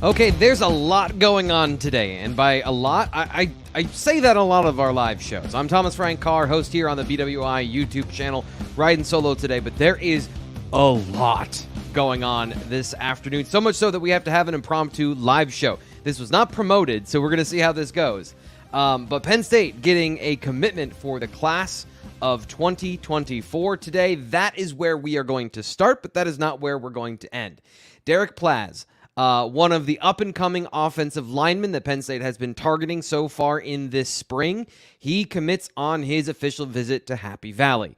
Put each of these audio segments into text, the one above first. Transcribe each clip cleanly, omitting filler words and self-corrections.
Okay, there's a lot going on today, and by a lot, I say that on a lot of our live shows. I'm Thomas Frank Carr, host here on the BWI YouTube channel, riding solo today, but there is a lot going on this afternoon, so much so that we have to have an impromptu live show. This was not promoted, so we're going to see how this goes. But Penn State getting a commitment for the class of 2024 today. That is where we are going to start, but that is not where we're going to end. Deryc Plazz, one of the up-and-coming offensive linemen that Penn State has been targeting so far in this spring, he commits on his official visit to Happy Valley.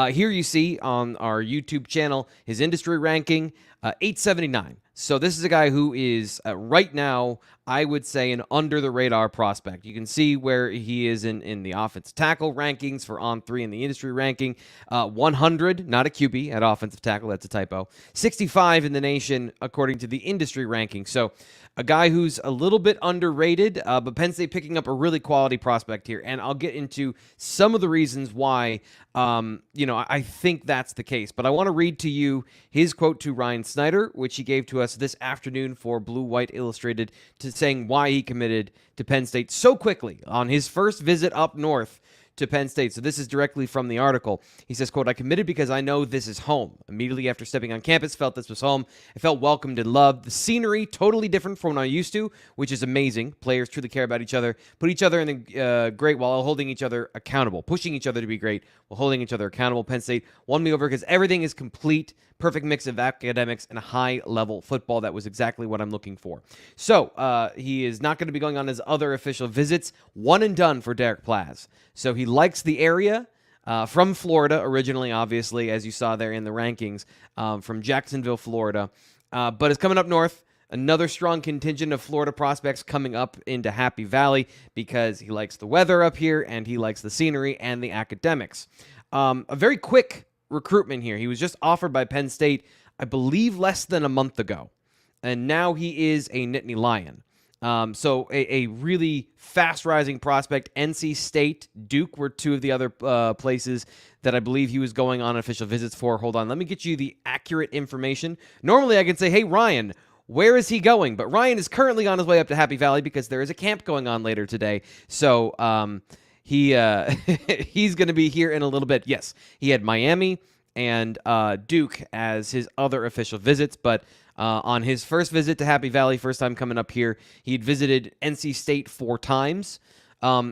Here you see on our YouTube channel his industry ranking, 879. So this is a guy who is right now, I would say, an under-the-radar prospect. You can see where he is in the offensive tackle rankings for On3 in the industry ranking. 100, not a QB at offensive tackle, that's a typo. 65 in the nation according to the industry ranking. So a guy who's a little bit underrated, but Penn State picking up a really quality prospect here. And I'll get into some of the reasons why, I think that's the case. But I want to read to you his quote to Ryan Snyder, which he gave to us this afternoon for Blue White Illustrated, to saying why he committed to Penn State so quickly on his first visit up north to Penn State. So this is directly from the article. He says, quote, "I committed because I know this is home. Immediately after stepping on campus, felt this was home. I felt welcomed and loved. The scenery, totally different from what I'm used to, which is amazing. Players truly care about each other, put each other in the great while holding each other accountable, pushing each other to be great while holding each other accountable. Penn State won me over because everything is complete, perfect mix of academics and a high-level football. That was exactly what I'm looking for." So he is not going to be going on his other official visits. One and done for Deryc Plazz. So he likes the area, from Florida originally, obviously, as you saw there in the rankings, from Jacksonville, Florida. But it's coming up north. Another strong contingent of Florida prospects coming up into Happy Valley because he likes the weather up here and he likes the scenery and the academics. A very quick recruitment here. He was just offered by Penn State, I believe, less than a month ago. And now he is a Nittany Lion. So a really fast-rising prospect. NC State, Duke were two of the other places that I believe he was going on official visits for. Hold on, let me get you the accurate information. Normally I can say, hey, Ryan, where is he going? But Ryan is currently on his way up to Happy Valley because there is a camp going on later today. So he's going to be here in a little bit. Yes, he had Miami and Duke as his other official visits, but on his first visit to Happy Valley, first time coming up here, he'd visited NC State 4 times.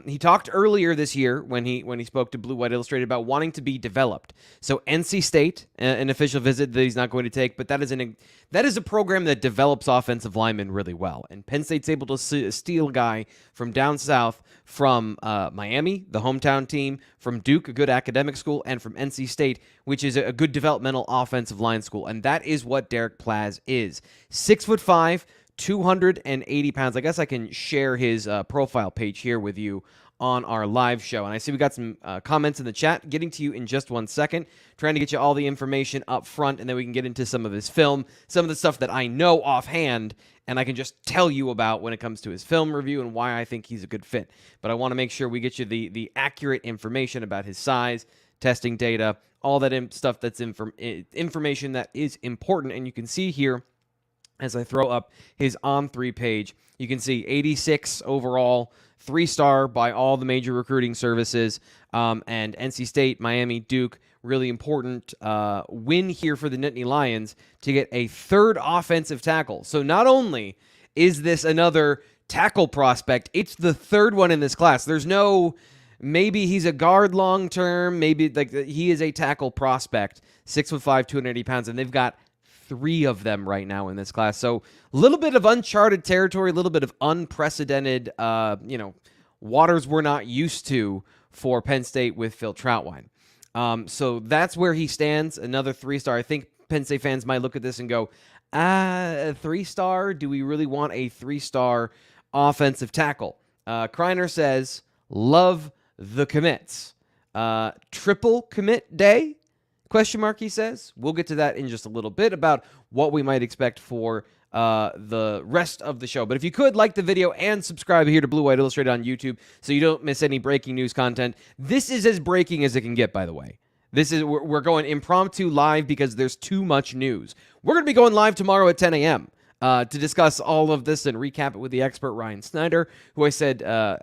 He talked earlier this year when he spoke to Blue White Illustrated about wanting to be developed. So NC State, an official visit that he's not going to take, but that is a program that develops offensive linemen really well. And Penn State's able to steal a guy from down south, from Miami, the hometown team, from Duke, a good academic school, and from NC State, which is a good developmental offensive line school. And that is what Deryc Plazz is. 6'5", 280 pounds. I guess I can share his profile page here with you on our live show. And I see we got some comments in the chat. Getting to you in just 1 second. Trying to get you all the information up front, and then we can get into some of his film, some of the stuff that I know offhand, and I can just tell you about when it comes to his film review and why I think he's a good fit. But I want to make sure we get you the accurate information about his size, testing data, all that stuff that's information that is important. And you can see here, as I throw up his On3 page, you can see 86 overall, 3-star by all the major recruiting services, and NC State, Miami, Duke, really important win here for the Nittany Lions to get a third offensive tackle. So not only is this another tackle prospect, it's the third one in this class. There's no, maybe he's a guard long-term, maybe like he is a tackle prospect, 6'5", 280 pounds, and they've got 3 of them right now in this class. So a little bit of uncharted territory, a little bit of unprecedented, waters we're not used to for Penn State with Phil Trautwein. So that's where he stands, another 3-star. I think Penn State fans might look at this and go, a 3-star? Do we really want a 3-star offensive tackle? Kreiner says, love the commits. Triple commit day? Question mark, he says. We'll get to that in just a little bit about what we might expect for the rest of the show. But if you could, like the video and subscribe here to Blue White Illustrated on YouTube so you don't miss any breaking news content. This is as breaking as it can get, by the way. We're going impromptu live because there's too much news. We're going to be going live tomorrow at 10 a.m. To discuss all of this and recap it with the expert Ryan Snyder, who I said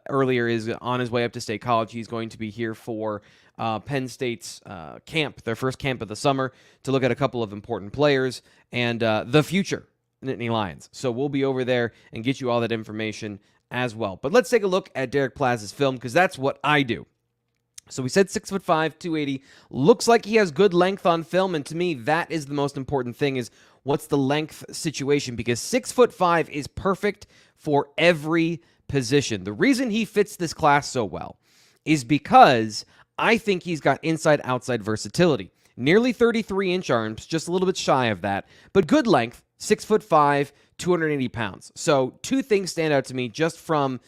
earlier is on his way up to State College. He's going to be here for Penn State's camp, their first camp of the summer, to look at a couple of important players and the future Nittany Lions. So we'll be over there and get you all that information as well. But let's take a look at Deryc Plazz's film, because that's what I do. So we said 6'5", 280. Looks like he has good length on film, and to me, that is the most important thing, is what's the length situation, because 6'5" is perfect for every position. The reason he fits this class so well is because I think he's got inside-outside versatility. Nearly 33-inch arms, just a little bit shy of that, but good length, 6'5", 280 pounds. So two things stand out to me just from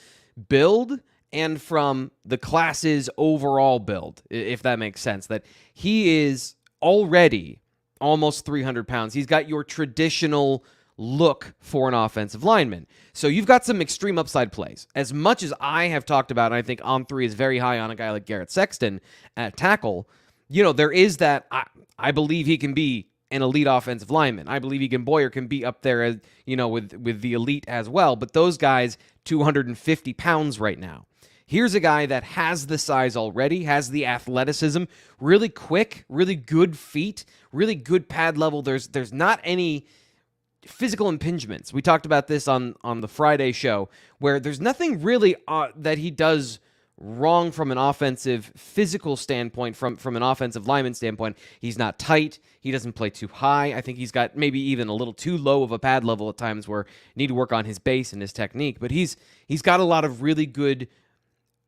build and from the class's overall build, if that makes sense, that he is already almost 300 pounds. He's got your traditional look for an offensive lineman. So you've got some extreme upside plays. As much as I have talked about, and I think On3 is very high on a guy like Garrett Sexton at tackle, there is that, I believe he can be an elite offensive lineman. I believe Egan Boyer can be up there as, with the elite as well. But those guys, 250 pounds right now. Here's a guy that has the size already, has the athleticism, really quick, really good feet, really good pad level. There's not any physical impingements. We talked about this on the Friday show, where there's nothing really that he does wrong from an offensive physical standpoint, from an offensive lineman standpoint. He's not tight. He doesn't play too high. I think he's got maybe even a little too low of a pad level at times, where need to work on his base and his technique. But he's got a lot of really good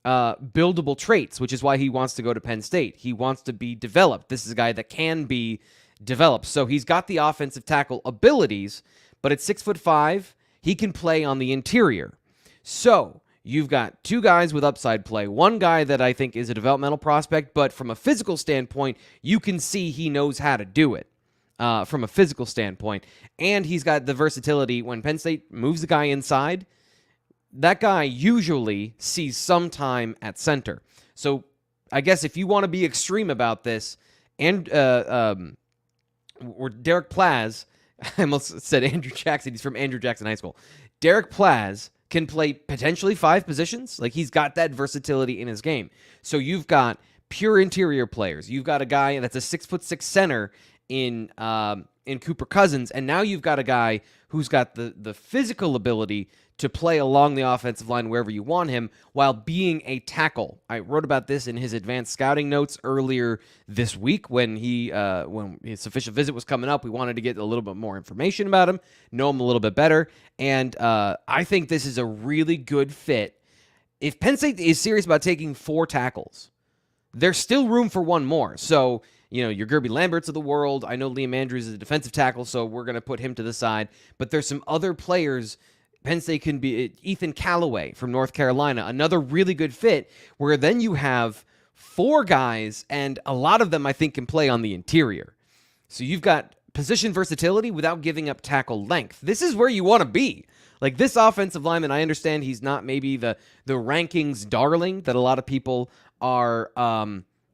buildable traits, which is why he wants to go to Penn State. He wants to be developed. This is a guy that can be developed. So he's got the offensive tackle abilities, but at 6'5", he can play on the interior. So you've got two guys with upside play. One guy that I think is a developmental prospect, but from a physical standpoint, you can see he knows how to do it from a physical standpoint. And he's got the versatility. When Penn State moves the guy inside, that guy usually sees some time at center. So I guess if you want to be extreme about this, and Deryc Plazz, I almost said Andrew Jackson. He's from Andrew Jackson High School. Deryc Plazz can play potentially 5 positions. Like, he's got that versatility in his game. So you've got pure interior players. You've got a guy that's a 6'6" center in Cooper Cousins, and now you've got a guy who's got the physical ability to play along the offensive line wherever you want him while being a tackle. I wrote about this in his advanced scouting notes earlier this week when his official visit was coming up. We wanted to get a little bit more information about him, know him a little bit better, and I think this is a really good fit. If Penn State is serious about taking 4 tackles, there's still room for one more. So, your Gerby Lamberts of the world. I know Liam Andrews is a defensive tackle, so we're going to put him to the side. But there's some other players. Penn State can be Ethan Callaway from North Carolina, another really good fit, where then you have 4 guys, and a lot of them, I think, can play on the interior. So you've got position versatility without giving up tackle length. This is where you want to be. Like, this offensive lineman, I understand he's not maybe the rankings darling that a lot of people are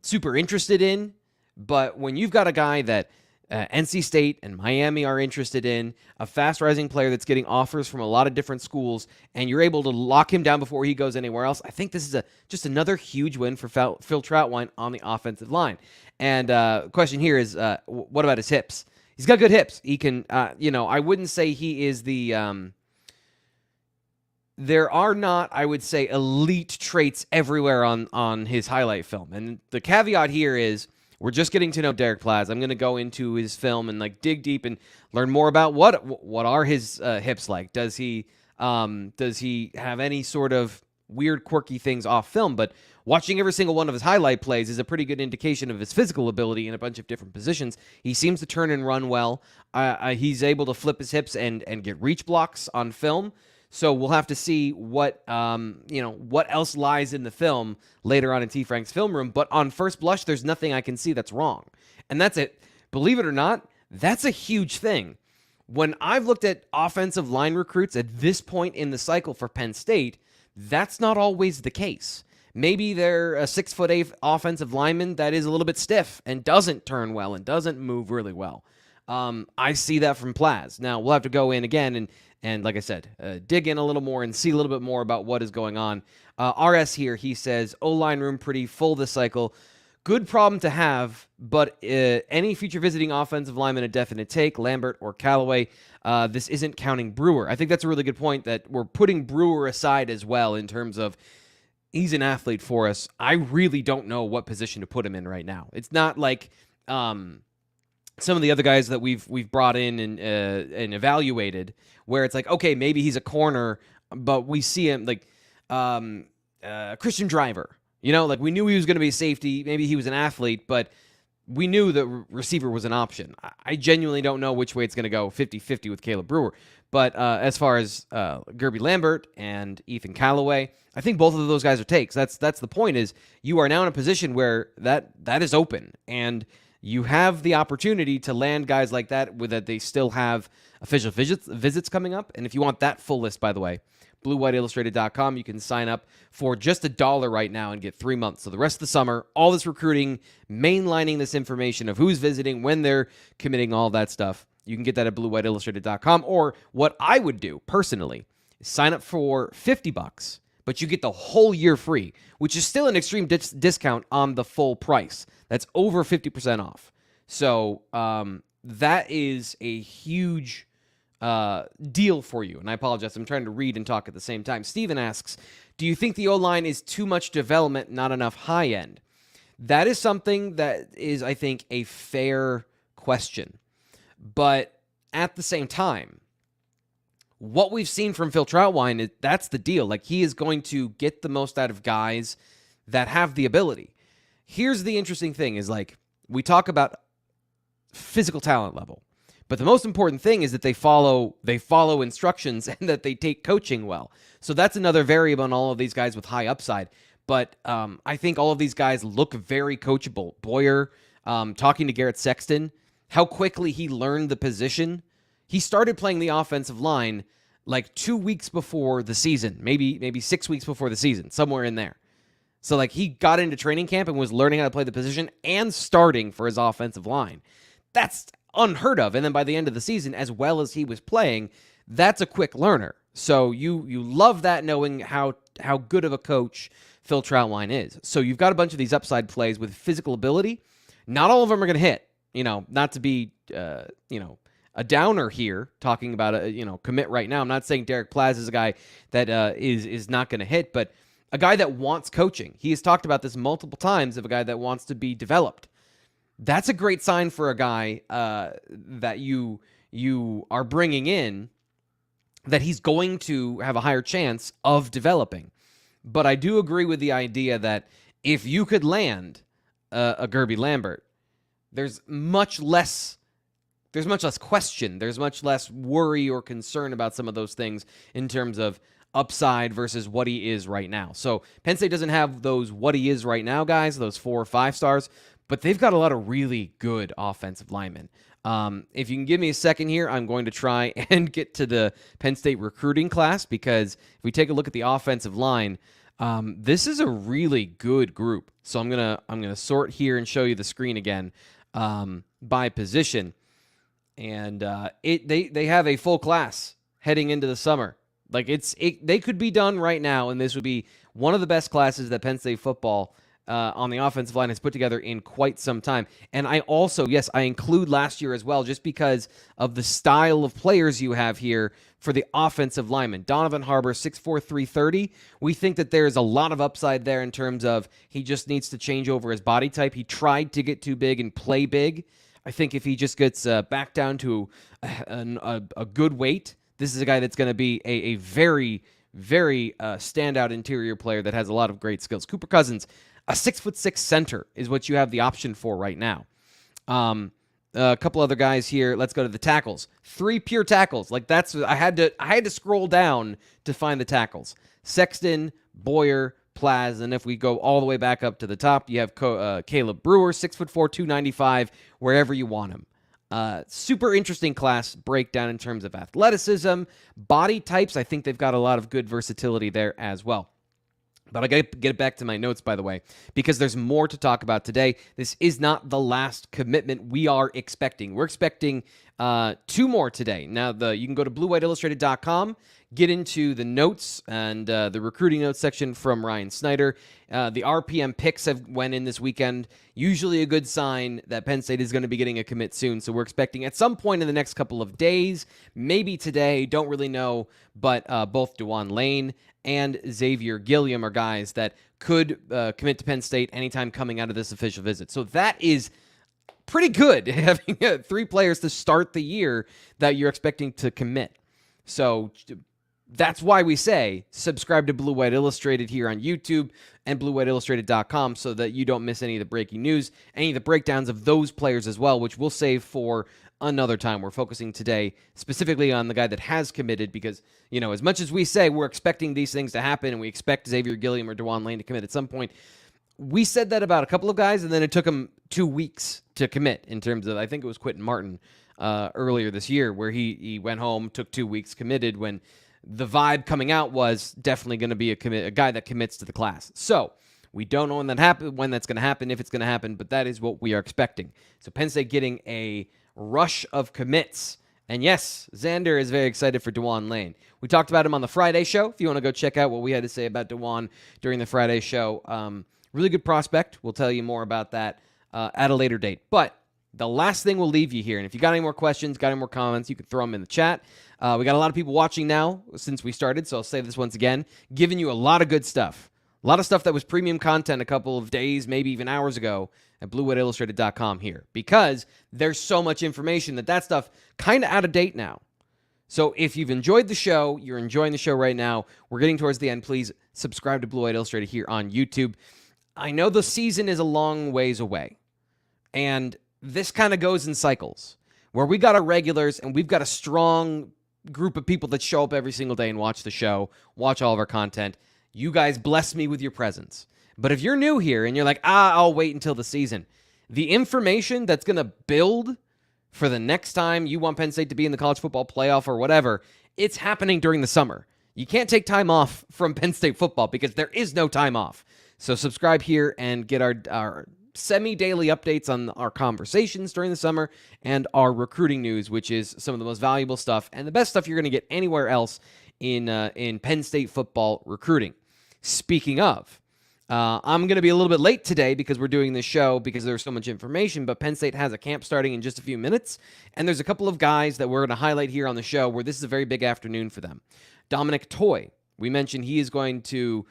super interested in, but when you've got a guy that NC State and Miami are interested in, a fast-rising player that's getting offers from a lot of different schools, and you're able to lock him down before he goes anywhere else, I think this is just another huge win for Phil Trautwein on the offensive line. And question here is, what about his hips? He's got good hips. He can, I wouldn't say he is the... there are not, I would say, elite traits everywhere on his highlight film. And the caveat here is, we're just getting to know Deryc Plazz. I'm going to go into his film and dig deep and learn more about what are his hips like. Does he have any sort of weird, quirky things off film? But watching every single one of his highlight plays is a pretty good indication of his physical ability in a bunch of different positions. He seems to turn and run well. He's able to flip his hips and get reach blocks on film. So we'll have to see what else lies in the film later on in T. Frank's film room. But on first blush, there's nothing I can see that's wrong. And that's it. Believe it or not, that's a huge thing. When I've looked at offensive line recruits at this point in the cycle for Penn State, that's not always the case. Maybe they're a 6'8" offensive lineman that is a little bit stiff and doesn't turn well and doesn't move really well. I see that from Plazz. Now, we'll have to go in again and like I said, dig in a little more and see a little bit more about what is going on. RS here, he says, O-line room pretty full this cycle. Good problem to have, but any future visiting offensive lineman a definite take, Lambert or Callaway. This isn't counting Brewer. I think that's a really good point that we're putting Brewer aside as well in terms of he's an athlete for us. I really don't know what position to put him in right now. It's not like some of the other guys that we've brought in and evaluated where it's like, okay, maybe he's a corner, but we see him like Christian Driver. You know, like we knew he was going to be a safety. Maybe he was an athlete, but we knew that receiver was an option. I genuinely don't know which way it's going to go 50-50 with Caleb Brewer. But as far as Gerby Lambert and Ethan Callaway, I think both of those guys are takes. That's the point is you are now in a position where that is open. And you have the opportunity to land guys like that with that they still have official visits coming up. And if you want that full list, by the way, BlueWhiteIllustrated.com, you can sign up for just $1 right now and get 3 months. So the rest of the summer, all this recruiting, mainlining this information of who's visiting, when they're committing, all that stuff. You can get that at BlueWhiteIllustrated.com. Or what I would do personally is sign up for $50, but you get the whole year free, which is still an extreme discount on the full price. That's over 50% off. So that is a huge deal for you. And I apologize, I'm trying to read and talk at the same time. Steven asks, do you think the O-line is too much development, not enough high end? That is something that is, I think, a fair question. But at the same time, what we've seen from Phil Trautwein, that's the deal. Like, he is going to get the most out of guys that have the ability. Here's the interesting thing is, like, we talk about physical talent level. But the most important thing is that they follow instructions and that they take coaching well. So that's another variable on all of these guys with high upside. But I think all of these guys look very coachable. Boyer, talking to Garrett Sexton, how quickly he learned the position. He started playing the offensive line like 2 weeks before the season, maybe 6 weeks before the season, somewhere in there. So like he got into training camp and was learning how to play the position and starting for his offensive line. That's unheard of. And then by the end of the season, as well as he was playing, that's a quick learner. So you love that, knowing how good of a coach Phil Trautwein is. So you've got a bunch of these upside plays with physical ability. Not all of them are going to hit. You know, not to be a downer here, talking about a commit right now. I'm not saying Deryc Plazz is a guy that is not going to hit, but a guy that wants coaching. He has talked about this multiple times of a guy that wants to be developed. That's a great sign for a guy that you are bringing in, that he's going to have a higher chance of developing. But I do agree with the idea that if you could land a Gerby Lambert, there's much less question. There's much less worry or concern about some of those things in terms of upside versus what he is right now. So Penn State doesn't have those what he is right now guys, those 4 or 5 stars, but they've got a lot of really good offensive linemen. If you can give me a second here, I'm going to try and get to the Penn State recruiting class, because if we take a look at the offensive line, this is a really good group. So I'm gonna sort here and show you the screen again by position, and they have a full class heading into the summer. Like they could be done right now, and this would be one of the best classes that Penn State football on the offensive line has put together in quite some time. And I also, yes, I include last year as well, just because of the style of players you have here for the offensive lineman. Donovan Harbor, 6'4", 330. We think that there's a lot of upside there in terms of he just needs to change over his body type. He tried to get too big and play big. I think if he just gets back down to a good weight, this is a guy that's going to be a very, very standout interior player that has a lot of great skills. Cooper Cousins, a 6'6" center is what you have the option for right now. A couple other guys here. Let's go to the tackles. 3 pure tackles. Like that's I had to scroll down to find the tackles. Sexton, Boyer, Plazz, and if we go all the way back up to the top, you have Caleb Brewer, 6'4", 295, wherever you want him. Super interesting class breakdown in terms of athleticism, body types. I think they've got a lot of good versatility there as well. But I got to get back to my notes, by the way, because there's more to talk about today. This is not the last commitment we are expecting. We're expecting 2 more today. Now, you can go to bluewhiteillustrated.com, get into the notes and the recruiting notes section from Ryan Snyder. The RPM picks have went in this weekend. Usually a good sign that Penn State is going to be getting a commit soon. So we're expecting at some point in the next couple of days, maybe today, don't really know, but both DeJuan Lane and Xavier Gilliam are guys that could commit to Penn State anytime coming out of this official visit. So that is pretty good, having 3 players to start the year that you're expecting to commit. So that's why we say subscribe to Blue White Illustrated here on YouTube and bluewhiteillustrated.com so that you don't miss any of the breaking news, any of the breakdowns of those players as well, which we'll save for another time. We're focusing today specifically on the guy that has committed because, as much as we say we're expecting these things to happen and we expect Xavier Gilliam or DeJuan Lane to commit at some point, we said that about a couple of guys, and then it took them 2 weeks to commit in terms of, I think it was Quentin Martin earlier this year, where he went home, took 2 weeks, committed, when the vibe coming out was definitely going to be a guy that commits to the class. So we don't know when that's going to happen, if it's going to happen, but that is what we are expecting. So Penn State getting a rush of commits. And yes, Xander is very excited for DeJuan Lane. We talked about him on the Friday show. If you want to go check out what we had to say about DeJuan during the Friday show, really good prospect. We'll tell you more about that at a later date. But the last thing we'll leave you here, and if you got any more questions, got any more comments, you can throw them in the chat. We got a lot of people watching now since we started, so I'll say this once again, giving you a lot of good stuff. A lot of stuff that was premium content a couple of days, maybe even hours ago at bluewhiteillustrated.com here, because there's so much information that stuff kind of out of date now. So if you've enjoyed the show, you're enjoying the show right now, we're getting towards the end, please subscribe to Blue White Illustrated here on YouTube. I know the season is a long ways away, and this kind of goes in cycles, where we got our regulars and we've got a strong group of people that show up every single day and watch the show, watch all of our content. You guys bless me with your presence. But if you're new here and you're like, I'll wait until the season, the information that's going to build for the next time you want Penn State to be in the college football playoff or whatever, it's happening during the summer. You can't take time off from Penn State football because there is no time off. So subscribe here and get our semi-daily updates on our conversations during the summer and our recruiting news, which is some of the most valuable stuff and the best stuff you're going to get anywhere else in Penn State football recruiting. Speaking of, I'm going to be a little bit late today because we're doing this show because there's so much information, but Penn State has a camp starting in just a few minutes, and there's a couple of guys that we're going to highlight here on the show where this is a very big afternoon for them. Dominic Toy, we mentioned he is going to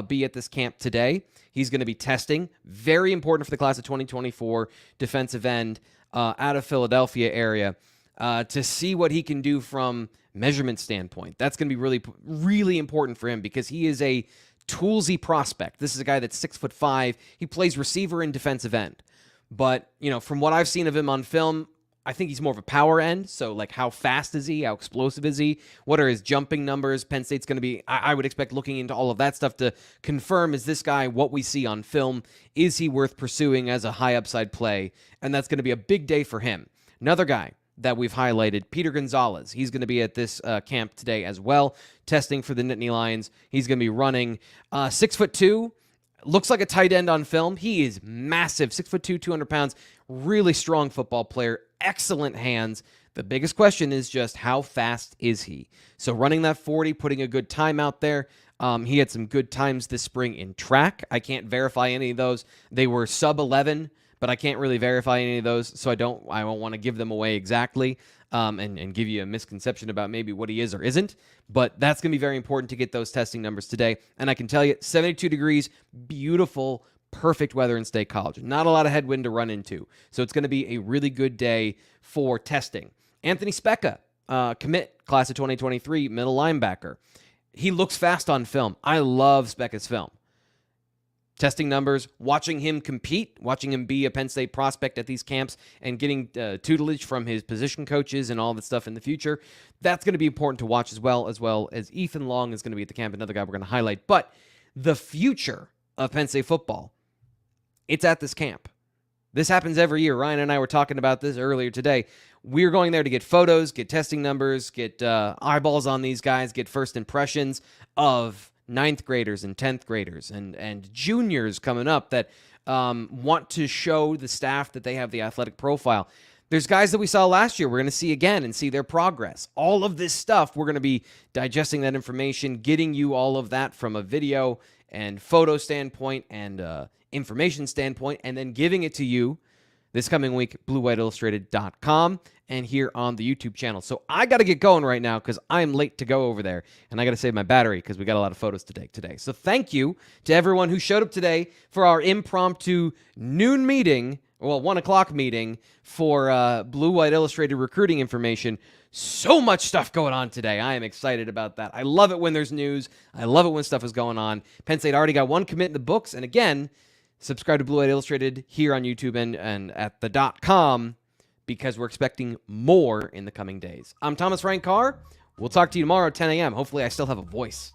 be at this camp today. He's going to be testing. Very important for the class of 2024 defensive end out of Philadelphia area to see what he can do from measurement standpoint. That's going to be really, really important for him because he is a toolsy prospect. This is a guy that's 6'5". He plays receiver and defensive end. But, from what I've seen of him on film, I think he's more of a power end. So, how fast is he? How explosive is he? What are his jumping numbers? Penn State's going to be, I would expect, looking into all of that stuff to confirm, is this guy what we see on film? Is he worth pursuing as a high upside play? And that's going to be a big day for him. Another guy that we've highlighted, Peter Gonzalez. He's going to be at this camp today as well, testing for the Nittany Lions. He's going to be running 6'2". Looks like a tight end on film. He is massive, 6'2", 200 pounds, really strong football player, excellent hands. The biggest question is just how fast is he? So running that 40, putting a good time out there. He had some good times this spring in track. I can't verify any of those. They were sub 11, but I can't really verify any of those, so I don't want to give them away exactly and give you a misconception about maybe what he is or isn't. But that's going to be very important to get those testing numbers today. And I can tell you, 72 degrees, beautiful, perfect weather in State College. Not a lot of headwind to run into. So it's going to be a really good day for testing. Anthony Specca, commit, class of 2023, middle linebacker. He looks fast on film. I love Specca's film. Testing numbers, watching him compete, watching him be a Penn State prospect at these camps and getting tutelage from his position coaches and all that stuff in the future. That's going to be important to watch as well as Ethan Long is going to be at the camp, another guy we're going to highlight. But the future of Penn State football, it's at this camp. This happens every year. Ryan and I were talking about this earlier today. We're going there to get photos, get testing numbers, get eyeballs on these guys, get first impressions of ninth graders and 10th graders and juniors coming up that want to show the staff that they have the athletic profile. There's guys that we saw last year we're going to see again and see their progress. All of this stuff, we're going to be digesting that information, getting you all of that from a video and photo standpoint and information standpoint, and then giving it to you this coming week, bluewhiteillustrated.com and here on the YouTube channel. So I got to get going right now because I'm late to go over there, and I got to save my battery because we got a lot of photos to take today. So thank you to everyone who showed up today for our impromptu noon meeting, 1 o'clock meeting for Blue White Illustrated recruiting information. So much stuff going on today. I am excited about that. I love it when there's news. I love it when stuff is going on. Penn State already got one commit in the books, and again, subscribe to Blue White Illustrated here on YouTube and at the .com because we're expecting more in the coming days. I'm Thomas Frank Carr. We'll talk to you tomorrow at 10 a.m. Hopefully I still have a voice.